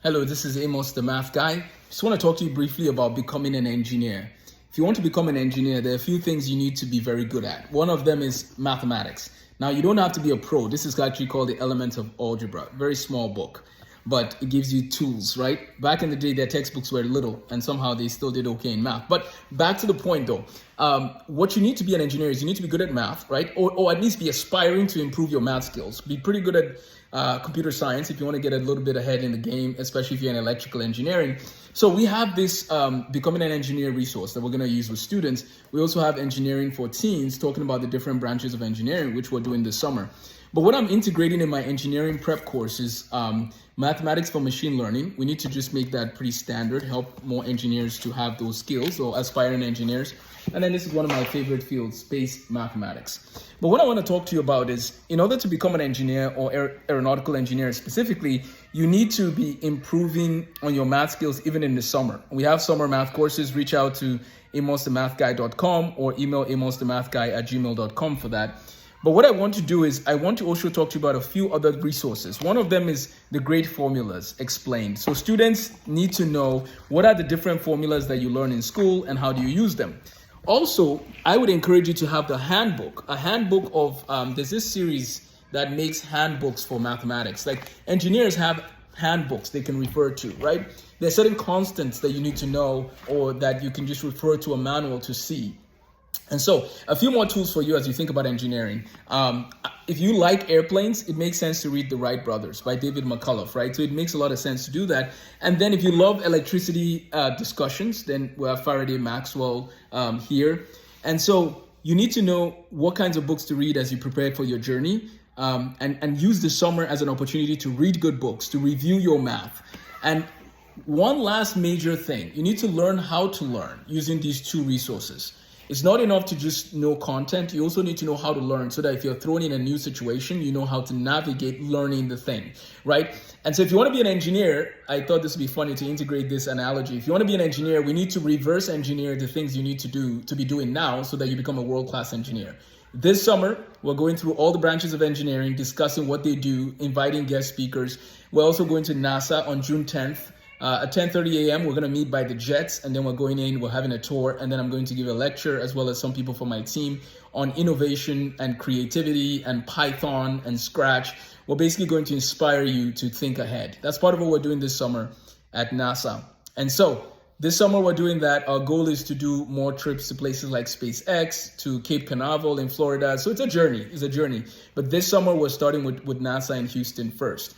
Hello, this is Amos, the math guy. Just want to talk to you briefly about becoming an engineer. If you want to become an engineer, there are a few things you need to be very good at. One of them is mathematics. Now, you don't have to be a pro. This is actually called The Elements of Algebra. Very small book, but it gives you tools, right? Back in the day, their textbooks were little, and somehow they still did okay in math. But back to the point, though. What you need to be an engineer is you need to be good at math, right? Or at least be aspiring to improve your math skills. Be pretty good at computer science if you want to get a little bit ahead in the game, especially if you're in electrical engineering. So we have this Becoming an Engineer resource that we're going to use with students. We also have Engineering for Teens, talking about the different branches of engineering, which we're doing this summer. But what I'm integrating in my engineering prep course is mathematics for machine learning. We need to just make that pretty standard, help more engineers to have those skills, or aspiring engineers. And then this is one of my favorite fields, space mathematics. But what I want to talk to you about is, in order to become an engineer or aeronautical engineer specifically, you need to be improving on your math skills even in the summer. We have summer math courses. Reach out to amosthemathguy.com or email amosthemathguy@gmail.com for that. But what I want to do is I want to also talk to you about a few other resources. One of them is the great formulas explained. So students need to know what are the different formulas that you learn in school and how do you use them. Also, I would encourage you to have a handbook of, there's this series that makes handbooks for mathematics. Like engineers have handbooks they can refer to, right? There's certain constants that you need to know or that you can just refer to a manual to see. And so a few more tools for you as you think about engineering. If you like airplanes, it makes sense to read The Wright Brothers by David McCullough, right? So it makes a lot of sense to do that. And then if you love electricity discussions, then we have Faraday Maxwell here. And so you need to know what kinds of books to read as you prepare for your journey, and use the summer as an opportunity to read good books, to review your math. And one last major thing, you need to learn how to learn using these two resources. It's not enough to just know content. You also need to know how to learn so that if you're thrown in a new situation, you know how to navigate learning the thing, right? And so if you want to be an engineer, I thought this would be funny to integrate this analogy. If you want to be an engineer, we need to reverse engineer the things you need to be doing now so that you become a world-class engineer. This summer, we're going through all the branches of engineering, discussing what they do, inviting guest speakers. We're also going to NASA on June 10th. At 10:30 a.m., we're going to meet by the jets, and then we're going in, we're having a tour, and then I'm going to give a lecture, as well as some people from my team, on innovation and creativity and Python and Scratch. We're basically going to inspire you to think ahead. That's part of what we're doing this summer at NASA. And so this summer we're doing that. Our goal is to do more trips to places like SpaceX, to Cape Canaveral in Florida. So it's a journey. But this summer we're starting with NASA in Houston first.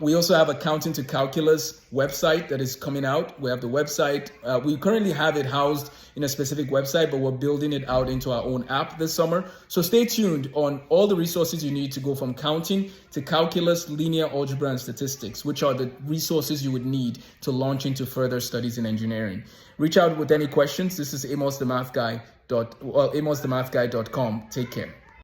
We also have Accounting to Calculus website that is coming out. We have the website. We currently have it housed in a specific website, but we're building it out into our own app this summer. So stay tuned on all the resources you need to go from counting to calculus, linear algebra, and statistics, which are the resources you would need to launch into further studies in engineering. Reach out with any questions. This is amosthemathguy.com. Take care.